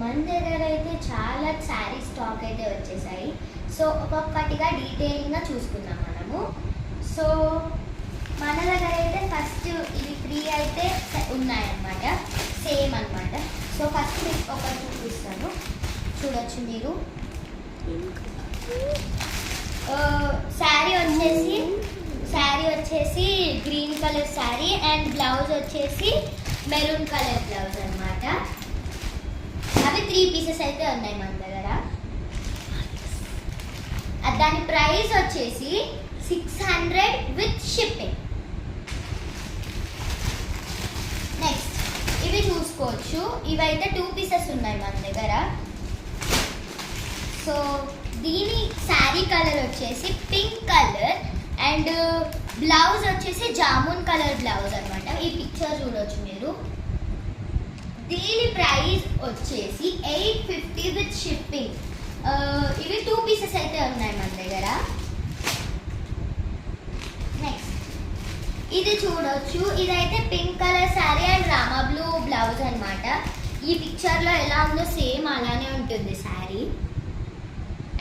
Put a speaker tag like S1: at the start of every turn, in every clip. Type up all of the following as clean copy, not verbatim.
S1: మన దగ్గర అయితే చాలా శారీ స్టాక్ అయితే వచ్చేసాయి. సో ఒక్కొక్కటిగా డీటెయిలింగ్గా చూసుకుందాం మనము. సో మన దగ్గర అయితే ఫస్ట్ ఇవి ఫ్రీ అయితే ఉన్నాయన్నమాట, సేమ్ అన్నమాట. సో ఫస్ట్ మీకు ఒకటి చూపిస్తాను, చూడొచ్చు మీరు. శారీ వచ్చేసి green colour sari and blouse వచ్చేసి మెరూన్ కలర్ బ్లౌజ్ అన్నమాట. అవి 3 పీసెస్ అయితే ఉన్నాయి మన దగ్గర. దాని ప్రైస్ వచ్చేసి 600 విత్ షిప్పింగ్. నెక్స్ట్ ఇవి చూసుకోవచ్చు, ఇవైతే 2 పీసెస్ ఉన్నాయి మన దగ్గర. సో దీని శారీ కలర్ వచ్చేసి పింక్ కలర్ అండ్ బ్లౌజ్ వచ్చేసి జామున్ కలర్ బ్లౌజ్ అన్నమాట. ఈ పిక్చర్ చూడొచ్చు మీరు. దీని ప్రైస్ వచ్చేసి 850 విత్ షిప్పింగ్. ఇవి 2 పీసెస్ అయితే ఉన్నాయి మన దగ్గర. నెక్స్ట్ ఇది చూడొచ్చు, ఇదైతే pink colour sari and Rama blue blouse అన్నమాట. ఈ పిక్చర్లో ఎలా ఉందో సేమ్ అలానే ఉంటుంది శారీ.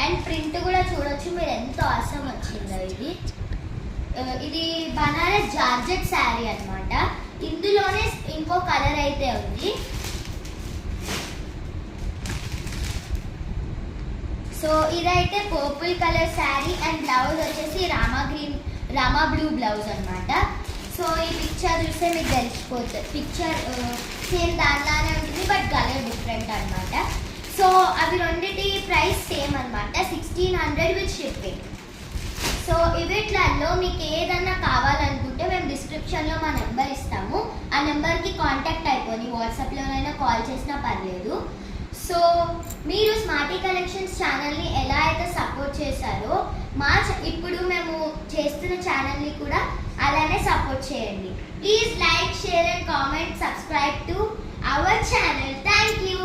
S1: అండ్ ప్రింట్ కూడా చూడొచ్చు మీరు, ఎంత అవసరం వచ్చిందో ఇది. ఇది బనారస్ జార్జెట్ శారీ అన్నమాట. ఇందులోనే ఇంకో కలర్ అయితే ఉంది. సో ఇదైతే purple colour sari and blouse వచ్చేసి రామా బ్లూ బ్లౌజ్ అన్నమాట. సో ఈ పిక్చర్ చూస్తే మీకు తెలిసిపోతుంది, పిక్చర్ సేమ్ దానిలానే ఉంటుంది బట్ కలర్ డిఫరెంట్ అన్నమాట. సో అవి రెండింటి ప్రైస్ సేమ్ అన్నమాట, 1600 విత్ షిప్పింగ్. సో ఇవిట్లలో మీకు ఏదన్నా కావాలనుకుంటే మేము డిస్క్రిప్షన్లో మా నెంబర్ ఇస్తాము, ఆ నెంబర్కి కాంటాక్ట్ అయిపోయి వాట్సాప్లోనైనా కాల్ చేసినా పర్లేదు. సో మీరు స్మార్టీ కలెక్షన్స్ ఛానల్ని ఎలా అయితే సపోర్ట్ చేశారో ఇప్పుడు మేము చేస్తున్న ఛానల్ని కూడా అలానే సపోర్ట్ చేయండి. Please like, share and comment, subscribe to our channel. Thank you.